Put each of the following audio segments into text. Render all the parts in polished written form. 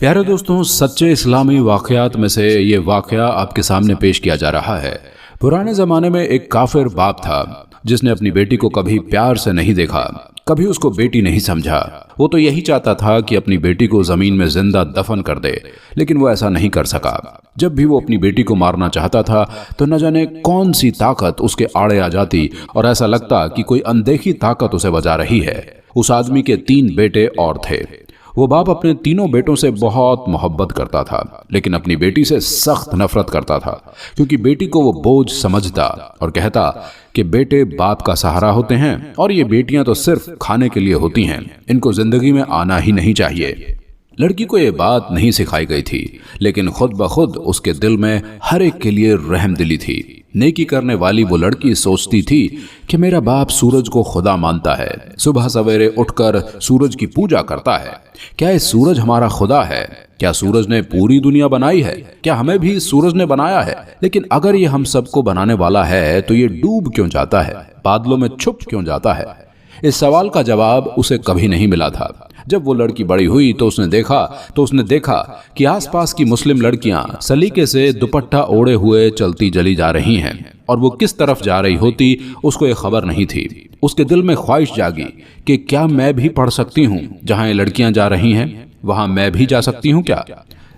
प्यारे दोस्तों, सच्चे इस्लामी वाक़यात में से ये वाक़या आपके सामने पेश किया जा रहा है। पुराने ज़माने में एक काफिर बाप था जिसने अपनी बेटी को कभी प्यार से नहीं देखा, कभी उसको बेटी नहीं समझा। वो तो यही चाहता था कि अपनी बेटी को ज़मीन में जिंदा दफन कर दे, लेकिन वो ऐसा नहीं कर सका। जब भी वो अपनी बेटी को मारना चाहता था तो न जाने कौन सी ताकत उसके आड़े आ जाती और ऐसा लगता कि कोई अनदेखी ताकत उसे बजा रही है। उस आदमी के 3 बेटे और थे। वो बाप अपने तीनों बेटों से बहुत मोहब्बत करता था, लेकिन अपनी बेटी से सख्त नफरत करता था, क्योंकि बेटी को वो बोझ समझता और कहता कि बेटे बाप का सहारा होते हैं और ये बेटियां तो सिर्फ खाने के लिए होती हैं, इनको जिंदगी में आना ही नहीं चाहिए। लड़की को ये बात नहीं सिखाई गई थी, लेकिन खुद ब खुद उसके दिल में हर एक के लिए रहम दिली थी। नेकी करने वाली वो लड़की सोचती थी कि मेरा बाप सूरज को खुदा मानता है, सुबह सवेरे उठकर सूरज की पूजा करता है। क्या ये सूरज हमारा खुदा है? क्या सूरज ने पूरी दुनिया बनाई है? क्या हमें भी सूरज ने बनाया है? लेकिन अगर ये हम सबको बनाने वाला है तो ये डूब क्यों जाता है, बादलों में छुप क्यों जाता है? इस सवाल का जवाब उसे कभी नहीं मिला था। जब वो लड़की बड़ी हुई तो उसने देखा कि आसपास की मुस्लिम लड़कियां सलीके से दुपट्टा ओढ़े हुए चलती चली जा रही हैं, और वो किस तरफ जा रही होती उसको ये खबर नहीं थी। उसके दिल में ख्वाहिश जागी कि क्या मैं भी पढ़ सकती हूँ? जहाँ ये लड़कियां जा रही हैं वहां मैं भी जा सकती हूँ क्या?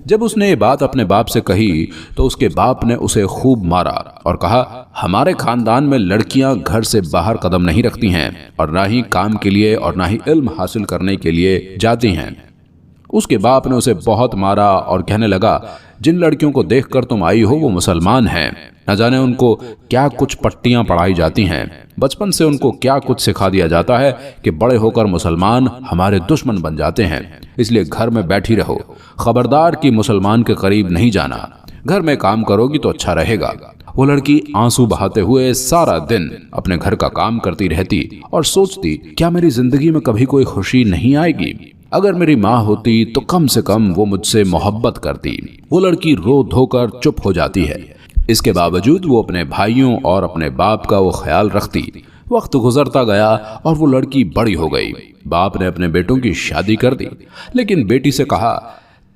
जब उसने ये बात अपने बाप से कही तो उसके बाप ने उसे खूब मारा और कहा, हमारे खानदान में लड़कियां घर से बाहर कदम नहीं रखती हैं और ना ही काम के लिए और ना ही इल्म हासिल करने के लिए जाती हैं। उसके बाप ने उसे बहुत मारा और कहने लगा, जिन लड़कियों को देखकर तुम आई हो वो मुसलमान हैं, न जाने उनको क्या कुछ पट्टियां पढ़ाई जाती हैं, बचपन से उनको क्या कुछ सिखा दिया जाता है कि बड़े होकर मुसलमान हमारे दुश्मन बन जाते हैं, इसलिए घर में बैठी रहो, खबरदार कि मुसलमान के करीब नहीं जाना, घर में काम करोगी तो अच्छा रहेगा। वो लड़की आंसू बहाते हुए सारा दिन अपने घर का काम करती रहती और सोचती, क्या मेरी जिंदगी में कभी कोई खुशी नहीं आएगी? अगर मेरी माँ होती तो कम से कम वो मुझसे मोहब्बत करती। वो लड़की रो धोकर चुप हो जाती है। इसके बावजूद वो अपने भाइयों और अपने बाप का वो ख्याल रखती। वक्त गुजरता गया और वो लड़की बड़ी हो गई। बाप ने अपने बेटों की शादी कर दी, लेकिन बेटी से कहा,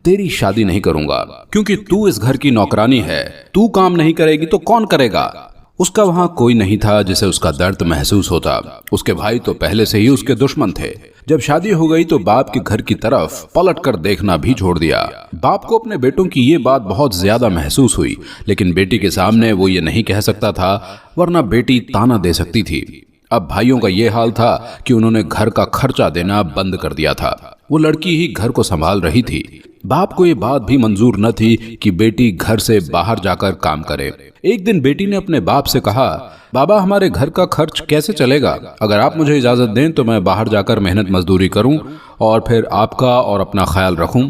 तेरी शादी नहीं करूंगा, क्योंकि तू इस घर की नौकरानी है, तू काम नहीं करेगी तो कौन करेगा? उसका वहां कोई नहीं था जिसे उसका दर्द महसूस होता। उसके भाई तो पहले से ही उसके दुश्मन थे। जब शादी हो गई तो बाप के घर की तरफ पलट कर देखना भी छोड़ दिया। बाप को अपने बेटों की ये बात बहुत ज्यादा महसूस हुई, लेकिन बेटी के सामने वो ये नहीं कह सकता था, वरना बेटी ताना दे सकती थी। अब भाइयों का ये हाल था कि उन्होंने घर का खर्चा देना बंद कर दिया था। वो लड़की ही घर को संभाल रही थी। बाप को ये बात भी मंजूर न थी कि बेटी घर से बाहर जाकर काम करे। एक दिन बेटी ने अपने बाप से कहा, बाबा, हमारे घर का खर्च कैसे चलेगा? अगर आप मुझे इजाजत दें तो मैं बाहर जाकर मेहनत मजदूरी करूं और फिर आपका और अपना ख्याल रखूं।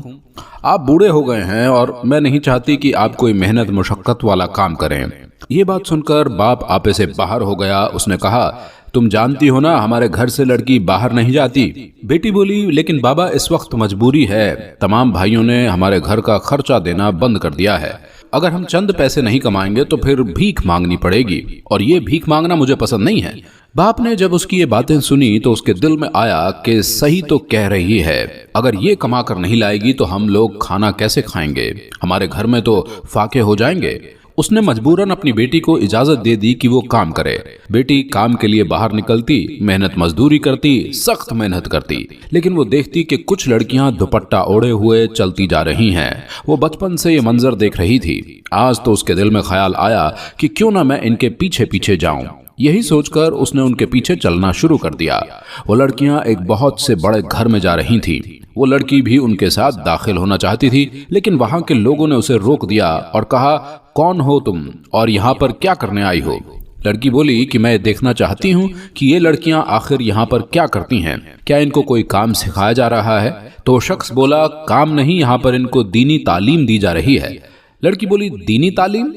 आप बूढ़े हो गए हैं और मैं नहीं चाहती कि आप कोई मेहनत मुशक्कत वाला काम करें। ये बात सुनकर बाप आपे से बाहर हो गया। उसने कहा, तुम जानती हो ना, हमारे घर से लड़की बाहर नहीं जाती। बेटी बोली, लेकिन बाबा इस वक्त मजबूरी है, तमाम भाइयों ने हमारे घर का खर्चा देना बंद कर दिया है। अगर हम चंद पैसे नहीं कमाएंगे तो फिर भीख मांगनी पड़ेगी, और ये भीख मांगना मुझे पसंद नहीं है। बाप ने जब उसकी ये बातें सुनी तो उसके दिल में आया कि सही तो कह रही है, अगर ये कमा कर नहीं लाएगी तो हम लोग खाना कैसे खाएंगे, हमारे घर में तो फाके हो जाएंगे। उसने मजबूरन अपनी बेटी को इजाजत दे दी कि वो काम करे। बेटी काम के लिए बाहर निकलती, मेहनत मजदूरी करती, सख्त मेहनत करती, लेकिन वो देखती कि कुछ लड़कियां दुपट्टा ओढ़े हुए चलती जा रही हैं। वो बचपन से ये मंजर देख रही थी। आज तो उसके दिल में ख्याल आया कि क्यों ना मैं इनके पीछे पीछे जाऊं। यही सोचकर उसने उनके पीछे चलना शुरू कर दिया। वो लड़कियां एक बहुत से बड़े घर में जा रही थीं। वो लड़की भी उनके साथ दाखिल होना चाहती थी, लेकिन वहां के लोगों ने उसे रोक दिया और कहा, कौन हो तुम और यहाँ पर क्या करने आई हो? लड़की बोली कि मैं देखना चाहती हूँ कि ये लड़कियां आखिर यहाँ पर क्या करती हैं, क्या इनको कोई काम सिखाया जा रहा है? तो शख्स बोला, काम नहीं, यहाँ पर इनको दीनी तालीम दी जा रही है। लड़की बोली, दीनी तालीम?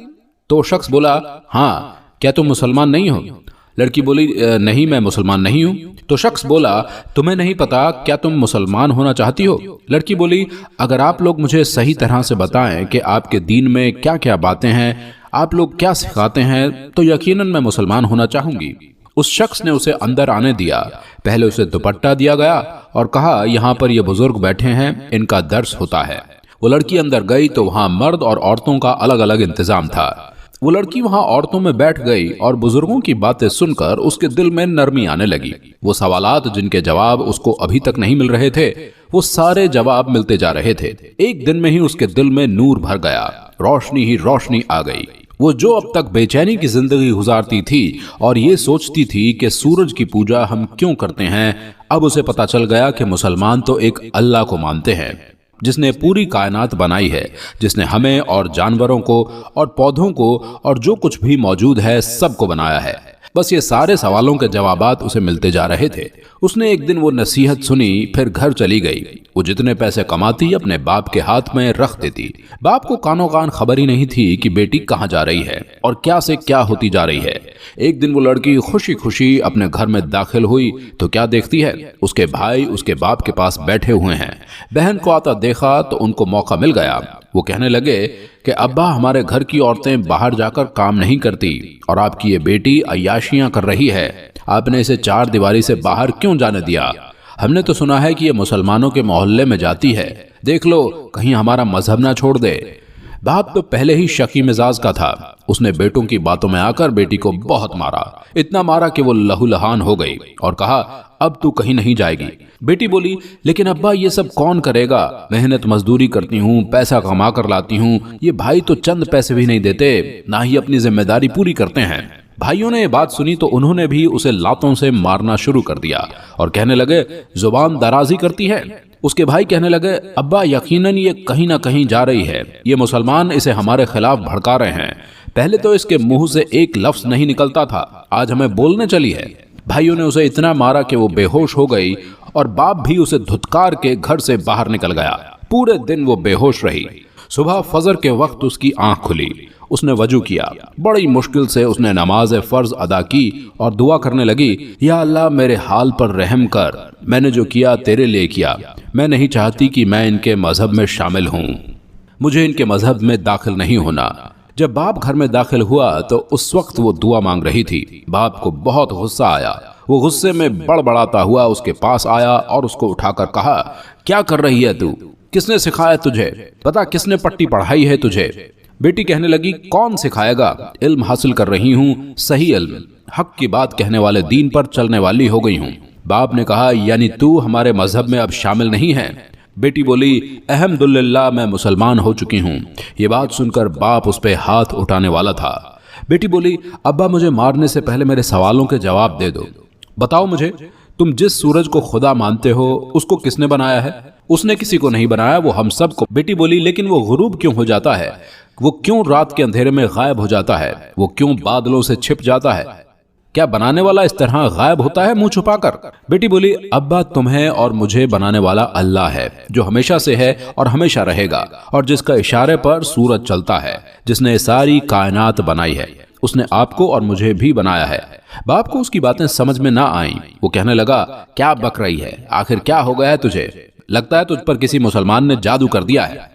तो शख्स बोला, हाँ, क्या तुम मुसलमान नहीं हो? लड़की बोली, नहीं, मैं मुसलमान नहीं हूँ। तो शख्स बोला, तुम्हें नहीं पता, क्या तुम मुसलमान होना चाहती हो? लड़की बोली, अगर आप लोग मुझे सही तरह से बताएं कि आपके दीन में क्या क्या बातें हैं, आप लोग क्या सिखाते हैं, तो यकीनन मैं मुसलमान होना चाहूंगी। उस शख्स ने उसे अंदर आने दिया। पहले उसे दुपट्टा दिया गया और कहा, यहाँ पर ये बुजुर्ग बैठे हैं, इनका दर्स होता है। वो लड़की अंदर गई तो वहां मर्द और औरतों का अलग अलग इंतजाम था। वो लड़की वहां औरतों में बैठ गई और बुजुर्गों की बातें सुनकर उसके दिल में नरमी आने लगी। वो सवालात जिनके जवाब उसको अभी तक नहीं मिल रहे थे, वो सारे जवाब मिलते जा रहे थे। एक दिन में ही उसके दिल में नूर भर गया, रोशनी ही रोशनी आ गई। वो जो अब तक बेचैनी की जिंदगी गुजारती थी और ये सोचती थी कि सूरज की पूजा हम क्यों करते हैं, अब उसे पता चल गया कि मुसलमान तो एक अल्लाह को मानते हैं जिसने पूरी कायनात बनाई है, जिसने हमें और जानवरों को और पौधों को और जो कुछ भी मौजूद है सबको बनाया है। बस ये सारे सवालों के जवाबात उसे मिलते जा रहे थे। उसने एक दिन वो नसीहत सुनी, फिर घर चली गई। वो जितने पैसे कमाती अपने बाप के हाथ में रख देती। बाप को कानों कान खबर ही नहीं थी कि बेटी कहाँ जा रही है और क्या से क्या होती जा रही है। एक दिन वो लड़की खुशी खुशी अपने घर में दाखिल हुई तो क्या देखती है, उसके भाई उसके बाप के पास बैठे हुए हैं। बहन को आता देखा तो उनको मौका मिल गया। वो कहने लगे कि अब्बा, हमारे घर की औरतें बाहर जाकर काम नहीं करती और आपकी ये बेटी अय्याशियां कर रही है। आपने इसे चार दीवारी से बाहर क्यों जाने दिया? हमने तो सुना है कि ये मुसलमानों के मोहल्ले में जाती है। देख लो कहीं हमारा मजहब ना छोड़ दे। बाप तो पहले ही शकी मिजाज का था। उसने बेटों की बातों में आकर बेटी को बहुत मारा, इतना मारा कि वो लहूलुहान हो गई और कहा, अब तू कहीं नहीं जाएगी। बेटी बोली, लेकिन अब्बा ये सब कौन करेगा? मेहनत मजदूरी करती हूँ, पैसा कमा कर लाती हूँ, ये भाई तो चंद पैसे भी नहीं देते, ना ही अपनी जिम्मेदारी पूरी करते हैं। भाइयों ने ये बात सुनी तो उन्होंने भी उसे लातों से मारना शुरू कर दिया और कहने लगे, जुबान दराजी करती है। उसके भाई कहने लगे, अब्बा यकीनन ये कहीं ना कहीं जा रही है, ये मुसलमान इसे हमारे खिलाफ भड़का रहे हैं। पहले तो इसके मुंह से एक लफ्ज नहीं निकलता था, आज हमें बोलने चली है। भाइयों ने उसे इतना मारा कि वो बेहोश हो गई और बाप भी उसे धुतकार के घर से बाहर निकल गया। पूरे दिन वो बेहोश रही। सुबह फजर के वक्त उसकी आंख खुली। उसने वजू किया, बड़ी मुश्किल से उसने नमाज फर्ज अदा की और दुआ करने लगी, या अल्लाह मेरे हाल पर रहम कर, मैंने जो किया तेरे लिए किया। मैं नहीं चाहती कि मैं इनके मजहब में शामिल हूँ, मुझे इनके मजहब में दाखिल नहीं होना। जब बाप घर में दाखिल हुआ तो उस वक्त वो दुआ मांग रही थी। बाप को बहुत गुस्सा आया। वो गुस्से में बड़बड़ाता हुआ उसके पास आया और उसको उठाकर कहा, क्या कर रही है तू? किसने सिखाया तुझे? पता किसने पट्टी पढ़ाई है तुझे? बेटी कहने लगी, कौन सिखाएगा? इल्म हासिल कर रही हूँ, सही इल्म, हक की बात कहने वाले दीन पर चलने वाली हो गई हूँ। बाप ने कहा, यानी तू हमारे मजहब में अब शामिल नहीं है? बेटी बोली, अल्हम्दुलिल्लाह मैं मुसलमान हो चुकी हूँ। ये बात सुनकर बाप उस पे हाथ उठाने वाला था। बेटी बोली, अब्बा मुझे मारने से पहले मेरे सवालों के जवाब दे दो। बताओ मुझे, तुम जिस सूरज को खुदा मानते हो उसको किसने बनाया है? उसने किसी को नहीं बनाया, वो हम सब को। बेटी बोली, लेकिन वो गुरूब क्यों हो जाता है? वो क्यों रात के अंधेरे में गायब हो जाता है? वो क्यों बादलों से छिप जाता है? क्या बनाने वाला इस तरह गायब होता है मुंह छुपाकर? बेटी बोली, अब्बा तुम्हें और मुझे बनाने वाला अल्लाह है, जो हमेशा से है और हमेशा रहेगा और जिसका इशारे पर सूरज चलता है, जिसने सारी कायनात बनाई है। उसने आपको और मुझे भी बनाया है। बाप को उसकी बातें समझ में ना आईं। वो कहने लगा, क्या बक रही है? आखिर क्या हो गया है तुझे? लगता है तुझ पर किसी मुसलमान ने जादू कर दिया है।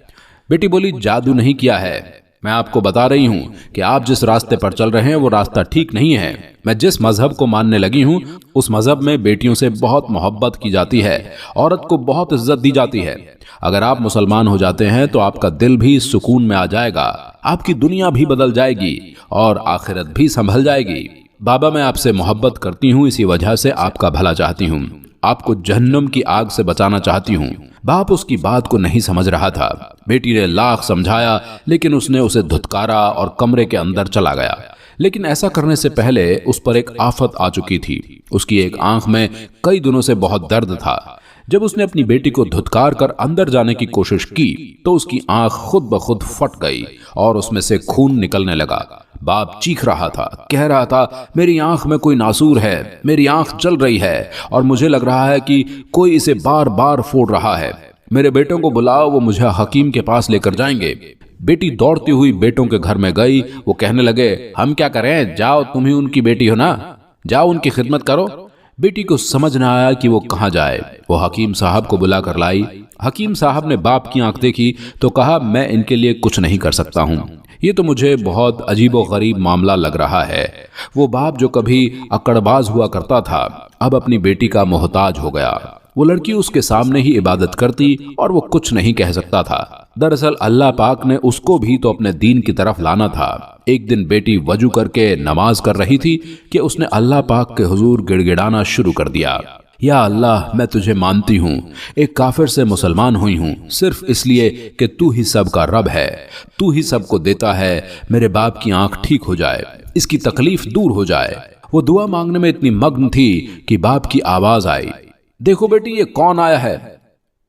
बेटी बोली, जादू नहीं किया है, मैं आपको बता रही हूँ कि आप जिस रास्ते पर चल रहे हैं वो रास्ता ठीक नहीं है। मैं जिस मजहब को मानने लगी हूँ उस मजहब में बेटियों से बहुत मोहब्बत की जाती है, औरत को बहुत इज्जत दी जाती है। अगर आप मुसलमान हो जाते हैं तो आपका दिल भी सुकून में आ जाएगा, आपकी दुनिया भी बदल जाएगी और आखिरत भी संभल जाएगी। बाबा, मैं आपसे मोहब्बत करती हूँ, इसी वजह से आपका भला चाहती हूँ, आपको जहन्नुम की आग से बचाना चाहती हूँ। बाप उसकी बात को नहीं समझ रहा था। बेटी ने लाख समझाया लेकिन उसने उसे धुतकारा और कमरे के अंदर चला गया। लेकिन ऐसा करने से पहले उस पर एक आफत आ चुकी थी। उसकी एक आंख में कई दिनों से बहुत दर्द था। जब उसने अपनी बेटी को धुतकार कर अंदर जाने की कोशिश की तो उसकी आंख खुद ब खुद फट गई और उसमें से खून निकलने लगा। बाप चीख रहा था, कह रहा था, मेरी आंख में कोई नासूर है, मेरी आंख जल रही है और मुझे लग रहा है कि कोई इसे बार बार फोड़ रहा है। मेरे बेटों को बुलाओ, वो मुझे हकीम के पास लेकर जाएंगे। बेटी दौड़ती हुई बेटों के घर में गई। वो कहने लगे, हम क्या करें? जाओ, तुम ही उनकी बेटी हो ना, जाओ उनकी खिदमत करो। बेटी को समझ न आया कि वो कहाँ जाए। वो हकीम साहब को बुला कर लाई। हकीम साहब ने बाप की आंख देखी तो कहा, मैं इनके लिए कुछ नहीं कर सकता हूँ, ये तो मुझे बहुत अजीबो गरीब मामला लग रहा है। वो बाप जो कभी अकड़बाज हुआ करता था अब अपनी बेटी का मोहताज हो गया। वो लड़की उसके सामने ही इबादत करती और वो कुछ नहीं कह सकता था। दरअसल अल्लाह पाक ने उसको भी तो अपने दीन की तरफ लाना था। एक दिन बेटी वजू करके नमाज कर रही थी कि उसने अल्लाह पाक के हुजूर गिड़गिड़ाना शुरू कर दिया, या अल्लाह, मैं तुझे मानती हूँ, एक काफिर से मुसलमान हुई हूँ सिर्फ इसलिए कि तू ही सब का रब है, तू ही सबको देता है, मेरे बाप की आंख ठीक हो जाए, इसकी तकलीफ दूर हो जाए। वो दुआ मांगने में इतनी मग्न थी कि बाप की आवाज आई, देखो बेटी, ये कौन आया है,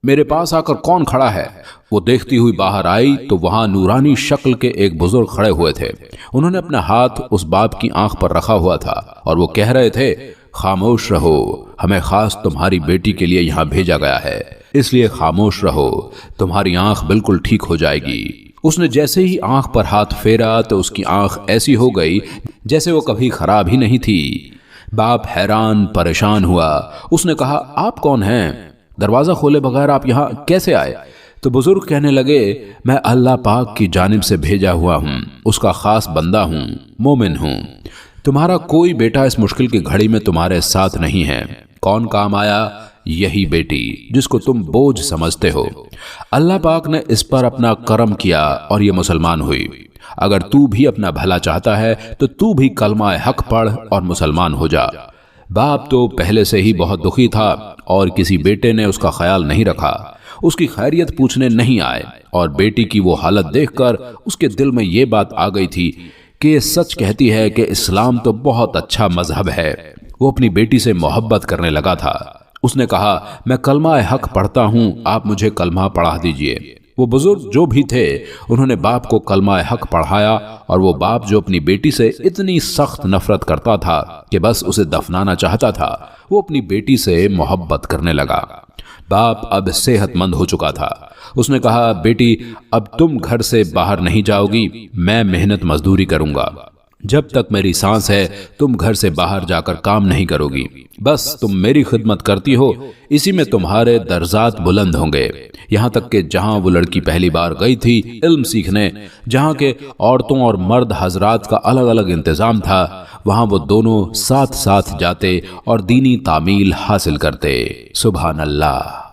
मेरे पास आकर कौन खड़ा है। वो देखती हुई बाहर आई तो वहां नूरानी शक्ल के एक बुजुर्ग खड़े हुए थे। उन्होंने अपना हाथ उस बाप की आंख पर रखा हुआ था और वो कह रहे थे, खामोश रहो, हमें खास तुम्हारी बेटी के लिए यहां भेजा गया है, इसलिए खामोश रहो, तुम्हारी आंख बिल्कुल ठीक हो जाएगी। उसने जैसे ही आंख पर हाथ फेरा तो उसकी आंख ऐसी हो गई जैसे वो कभी खराब ही नहीं थी। बाप हैरान परेशान हुआ। उसने कहा, आप कौन हैं? दरवाजा खोले बगैर आप यहाँ कैसे आए? तो बुजुर्ग कहने लगे, मैं अल्लाह पाक की जानिब से भेजा हुआ हूँ, उसका खास बंदा हूँ, मोमिन हूँ। तुम्हारा कोई बेटा इस मुश्किल की घड़ी में तुम्हारे साथ नहीं है। कौन काम आया? यही बेटी जिसको तुम बोझ समझते हो। अल्लाह पाक ने इस पर अपना करम किया और ये मुसलमान हुई। अगर तू भी अपना भला चाहता है तो तू भी कलमा हक पढ़ और मुसलमान हो जा। बाप तो पहले से ही बहुत दुखी था और किसी बेटे ने उसका ख्याल नहीं रखा, उसकी खैरियत पूछने नहीं आए, और बेटी की वो हालत देखकर उसके दिल में ये बात आ गई थी कि ये सच कहती है कि इस्लाम तो बहुत अच्छा मजहब है। वो अपनी बेटी से मोहब्बत करने लगा था। उसने कहा, मैं कलमा हक पढ़ता हूँ, आप मुझे कलमा पढ़ा दीजिए। वो बुजुर्ग जो भी थे उन्होंने बाप को कलमा हक पढ़ाया, और वो बाप जो अपनी बेटी से इतनी सख्त नफरत करता था कि बस उसे दफनाना चाहता था, वो अपनी बेटी से मोहब्बत करने लगा। बाप अब सेहतमंद हो चुका था। उसने कहा, बेटी, अब तुम घर से बाहर नहीं जाओगी, मैं मेहनत मजदूरी करूंगा। जब तक मेरी सांस है तुम घर से बाहर जाकर काम नहीं करोगी। बस तुम मेरी खिदमत करती हो, इसी में तुम्हारे दर्जात बुलंद होंगे। यहाँ तक कि जहाँ वो लड़की पहली बार गई थी इल्म सीखने, जहाँ के औरतों और मर्द हजरात का अलग अलग इंतजाम था, वहाँ वो दोनों साथ साथ जाते और दीनी तामील हासिल करते। सुभान अल्लाह।